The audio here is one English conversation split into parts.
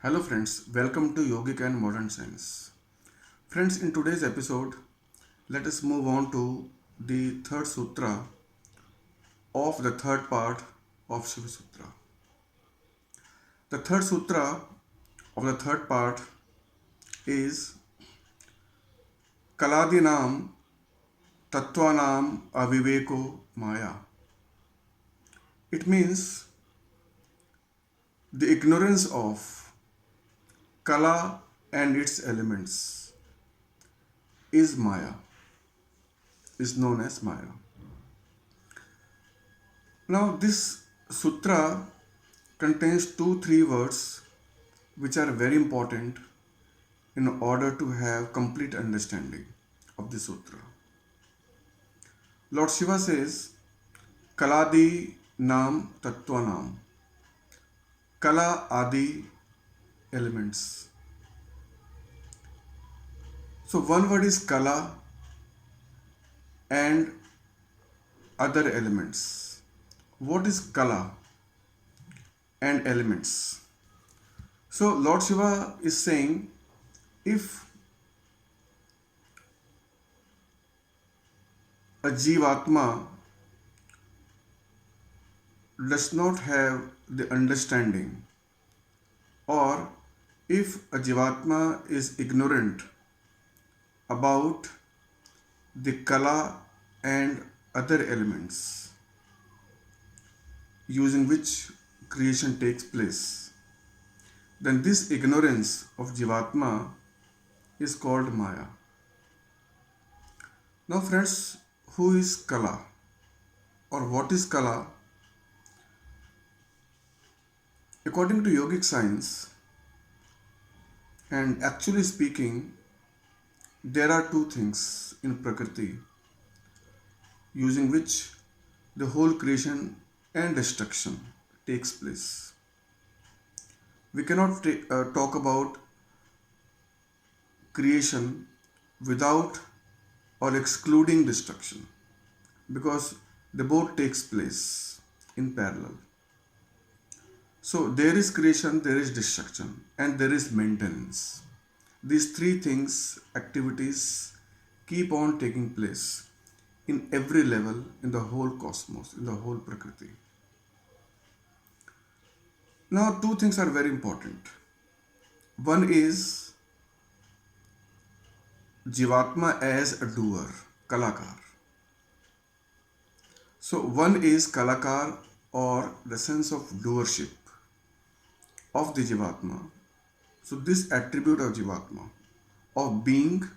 Hello friends, welcome to Yogic and Modern Science. Friends, in today's episode, let us move on to the third sutra of the third part of Shiva Sutra. The third sutra of the third part is Kaladinam Tattvanam Aviveko Maya. It means the ignorance of Kala and its elements is Maya, is known as Maya. Now, this sutra contains three words which are very important in order to have complete understanding of the sutra. Lord Shiva says, Kaladi Nam Tattva Nam. Kala Adi elements. So one word is Kala and other elements. What is Kala and elements? So Lord Shiva is saying, if a Jeevatma does not have the understanding, or if a Jeevatma is ignorant about the Kala and other elements using which creation takes place, then this ignorance of Jeevatma is called Maya. Now friends, who is Kala or what is Kala? According to Yogic Science, and actually speaking, there are two things in Prakriti using which the whole creation and destruction takes place. We cannot talk about creation without or excluding destruction, because the both takes place in parallel. So there is creation, there is destruction, and there is maintenance. These three things, activities, keep on taking place in every level in the whole cosmos, in the whole Prakriti. Now, two things are very important. One is Jeevatma as a doer, Kalakar. So one is Kalakar, or the sense of doership of the Jeevatma. So this attribute of Jeevatma, of being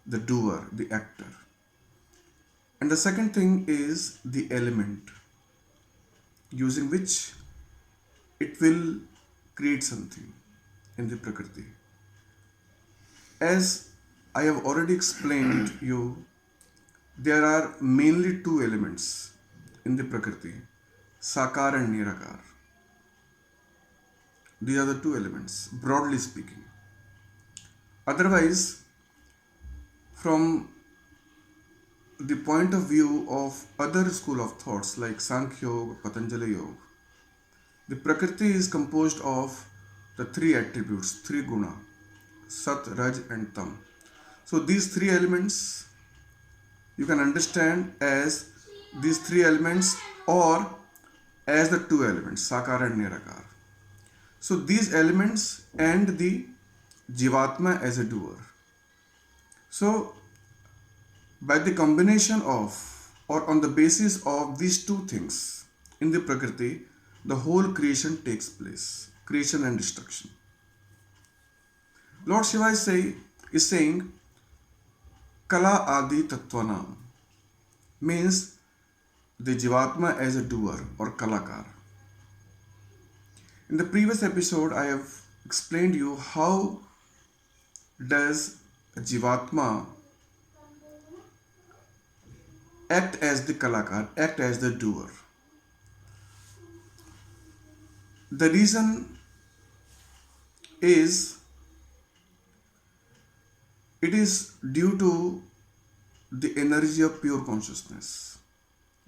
the doer, the actor. And the second thing is the element using which it will create something in the Prakriti. As I have already explained to you, there are mainly two elements in the Prakriti, Sakar and Nirakar. These are the two elements, broadly speaking. Otherwise, from the point of view of other school of thoughts like Sankhya Yoga, Patanjali Yoga, the Prakriti is composed of the three attributes, three guna, Sat, Raj and Tam. So these three elements you can understand as these three elements or as the two elements, Sakar and Nirakar. So these elements and the Jeevatma as a doer. So by the combination of or on the basis of these two things in the Prakriti, the whole creation takes place, creation and destruction. Lord Shiva is saying Kala Adi Tattvanam, means the Jeevatma as a doer or Kalakar. In the previous episode, I have explained you how does a Jeevatma act as the Kalakar, act as the doer. The reason is it is due to the energy of pure consciousness,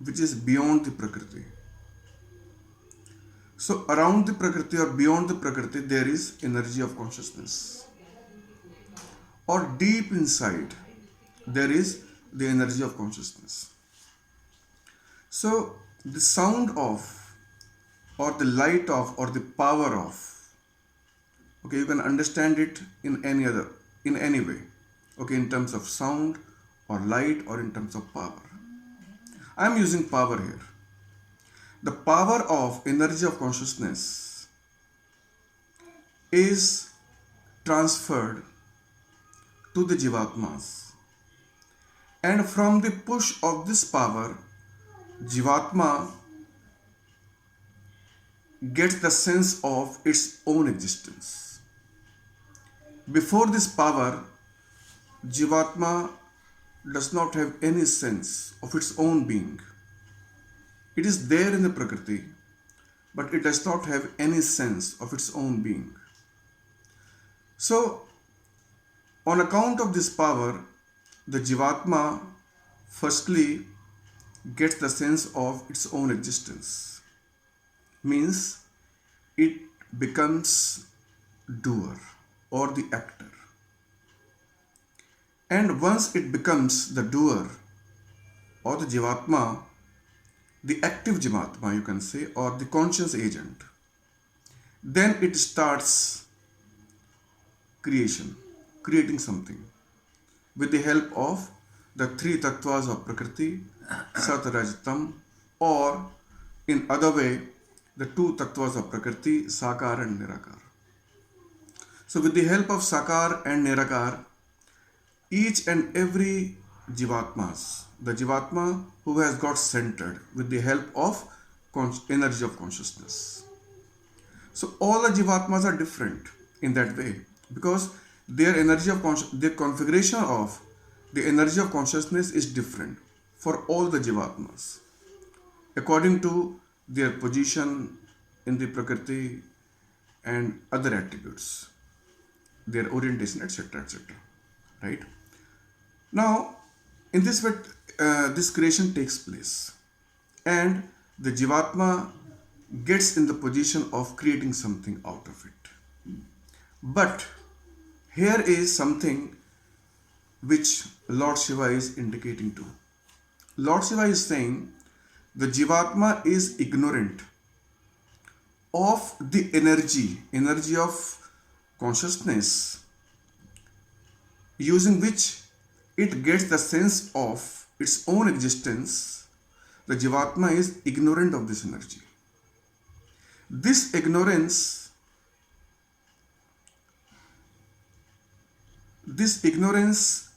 which is beyond the Prakriti. So around the prakriti or beyond the prakriti, there is energy of consciousness. Or deep inside, there is the energy of consciousness. So the sound of, or the light of, or the power of, okay, you can understand it in any way, okay, in terms of sound or light or in terms of power. I am using power here. The power of energy of consciousness is transferred to the Jeevatmas, and from the push of this power, Jeevatma gets the sense of its own existence. Before this power, Jeevatma does not have any sense of its own being. It is there in the Prakriti, but it does not have any sense of its own being. So, on account of this power, the Jeevatma firstly gets the sense of its own existence. Means it becomes doer or the actor. And once it becomes the doer or the Jeevatma, the active Jeevatma you can say, or the conscious agent, then it starts creating something with the help of the three tattvas of Prakriti, Sat, Raj, Tam, or in other way, the two tattvas of Prakriti, Sakar and Nirakar. So with the help of Sakar and Nirakar, each and every Jeevatmas, the Jeevatma who has got centered with the help of energy of consciousness. So all the Jeevatmas are different in that way because their energy of their configuration of the energy of consciousness is different for all the Jeevatmas according to their position in the Prakriti and other attributes, their orientation, etc., etc. Right? Now, in this way, this creation takes place, and the Jeevatma gets in the position of creating something out of it. But here is something which Lord Shiva is indicating to. Lord Shiva is saying the Jeevatma is ignorant of the energy of consciousness using which it gets the sense of its own existence. The Jeevatma is ignorant of this energy. This ignorance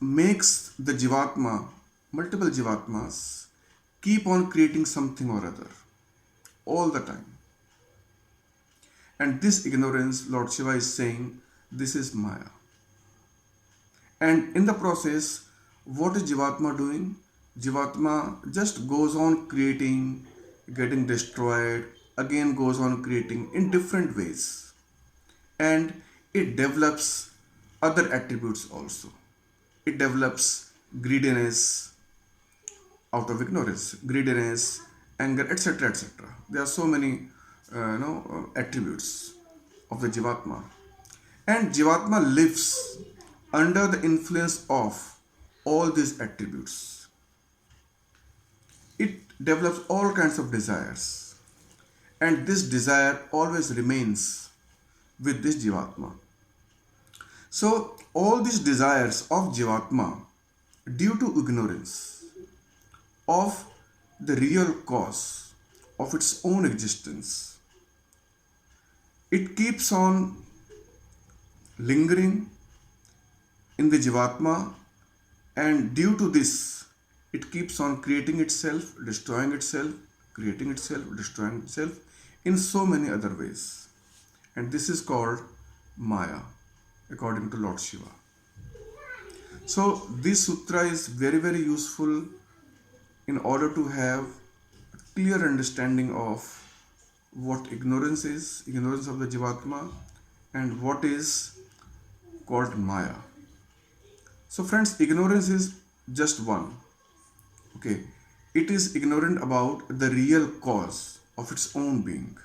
makes the Jeevatma, multiple Jeevatmas, keep on creating something or other all the time. And this ignorance, Lord Shiva is saying, this is Maya. And in the process, what is Jeevatma doing? Jeevatma just goes on creating, getting destroyed, again goes on creating in different ways. And it develops other attributes also. It develops greediness out of ignorance, greediness, anger, etc., etc. There are so many attributes of the Jeevatma. And Jeevatma lives under the influence of all these attributes. It develops all kinds of desires, and this desire always remains with this Jeevatma. So all these desires of Jeevatma, due to ignorance of the real cause of its own existence, it keeps on lingering in the Jeevatma, and due to this, it keeps on creating itself, destroying itself, creating itself, destroying itself in so many other ways. And this is called Maya, according to Lord Shiva. So this sutra is very, very useful in order to have a clear understanding of what ignorance is, ignorance of the Jeevatma, and what is called Maya. So friends, ignorance is just one. It is ignorant about the real cause of its own being.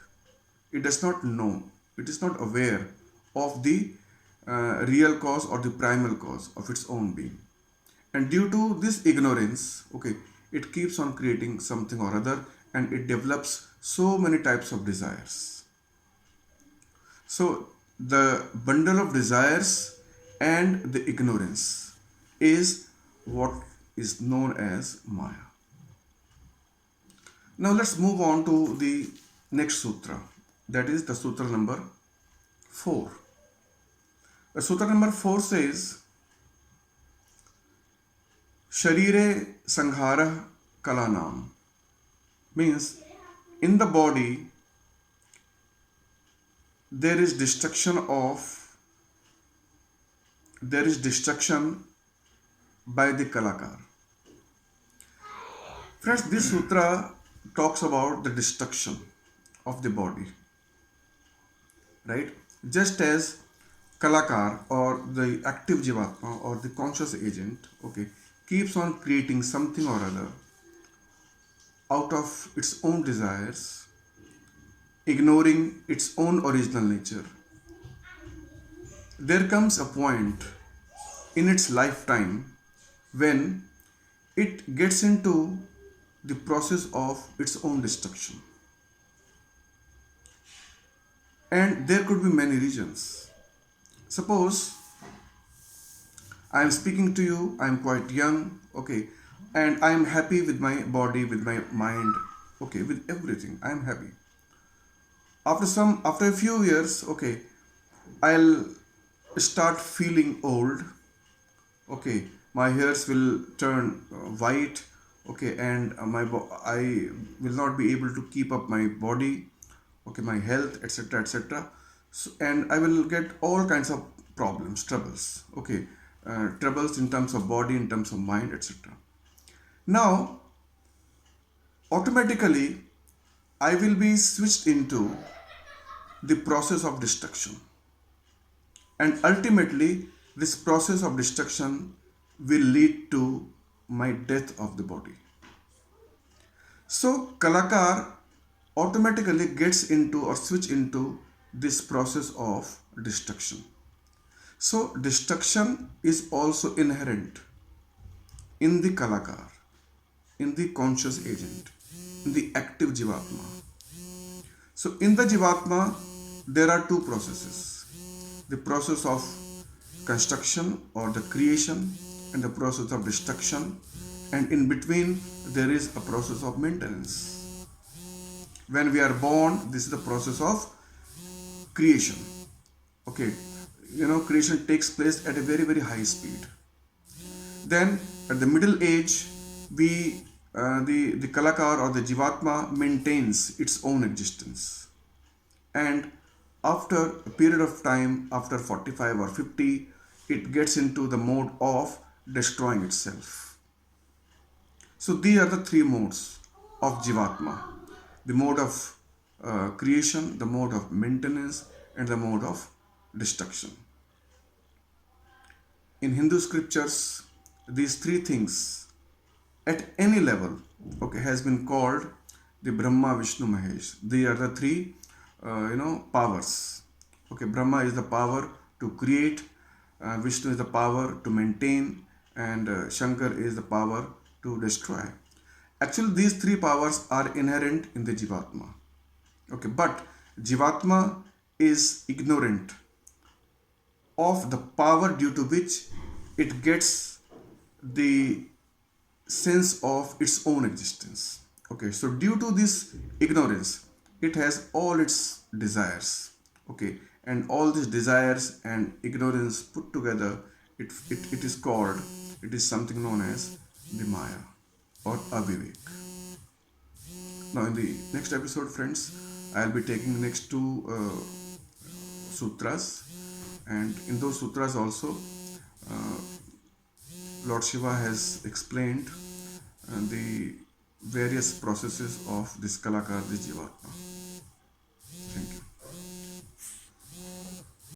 it does not know, it is not aware of the real cause or the primal cause of its own being. And due to this ignorance, okay, it keeps on creating something or other, and it develops so many types of desires. So the bundle of desires and the ignorance is what is known as Maya. Now let's move on to the next sutra, that is the sutra number 4. The sutra number 4 says, Sharire Sanghara Kalanam, means in the body there is destruction by the Kalakar. Friends, this sutra talks about the destruction of the body, right? Just as Kalakar or the active Jeevatma or the conscious agent, okay, keeps on creating something or other out of its own desires, ignoring its own original nature, there comes a point in its lifetime when it gets into the process of its own destruction. And there could be many reasons. Suppose I am speaking to you, I am quite young, okay, and I am happy with my body, with my mind, okay, with everything. I am happy. After a few years, okay, I'll start feeling old, okay, my hairs will turn white, okay, and I will not be able to keep up my body, okay, my health, etc., etc. So, and I will get all kinds of problems, troubles, okay, troubles in terms of body, in terms of mind, etc. Now automatically I will be switched into the process of destruction, and ultimately this process of destruction will lead to my death of the body. So Kalakar automatically gets into or switch into this process of destruction. So destruction is also inherent in the Kalakar, in the conscious agent, in the active Jeevatma. So in the Jeevatma there are two processes: the process of construction or the creation, and the process of destruction, and in between there is a process of maintenance. When we are born, this is the process of creation, okay, creation takes place at a very very high speed. Then at the middle age, the Kalakar or the Jeevatma maintains its own existence, and after a period of time, after 45 or 50, it gets into the mode of destroying itself. So these are the three modes of Jeevatma: the mode of creation, the mode of maintenance, and the mode of destruction. In Hindu scriptures, these three things at any level, okay, has been called the Brahma, Vishnu, Mahesh. They are the three powers. Okay, Brahma is the power to create, Vishnu is the power to maintain, and Shankar is the power to destroy. Actually these three powers are inherent in the Jeevatma, okay, but Jeevatma is ignorant of the power due to which it gets the sense of its own existence. Okay, so due to this ignorance, it has all its desires, okay, and all these desires and ignorance put together, it is something known as the Maya or Avivek. Now in the next episode, friends, I'll be taking the next two sutras, and in those sutras also Lord Shiva has explained the various processes of this Kalakar, this Jeevatma.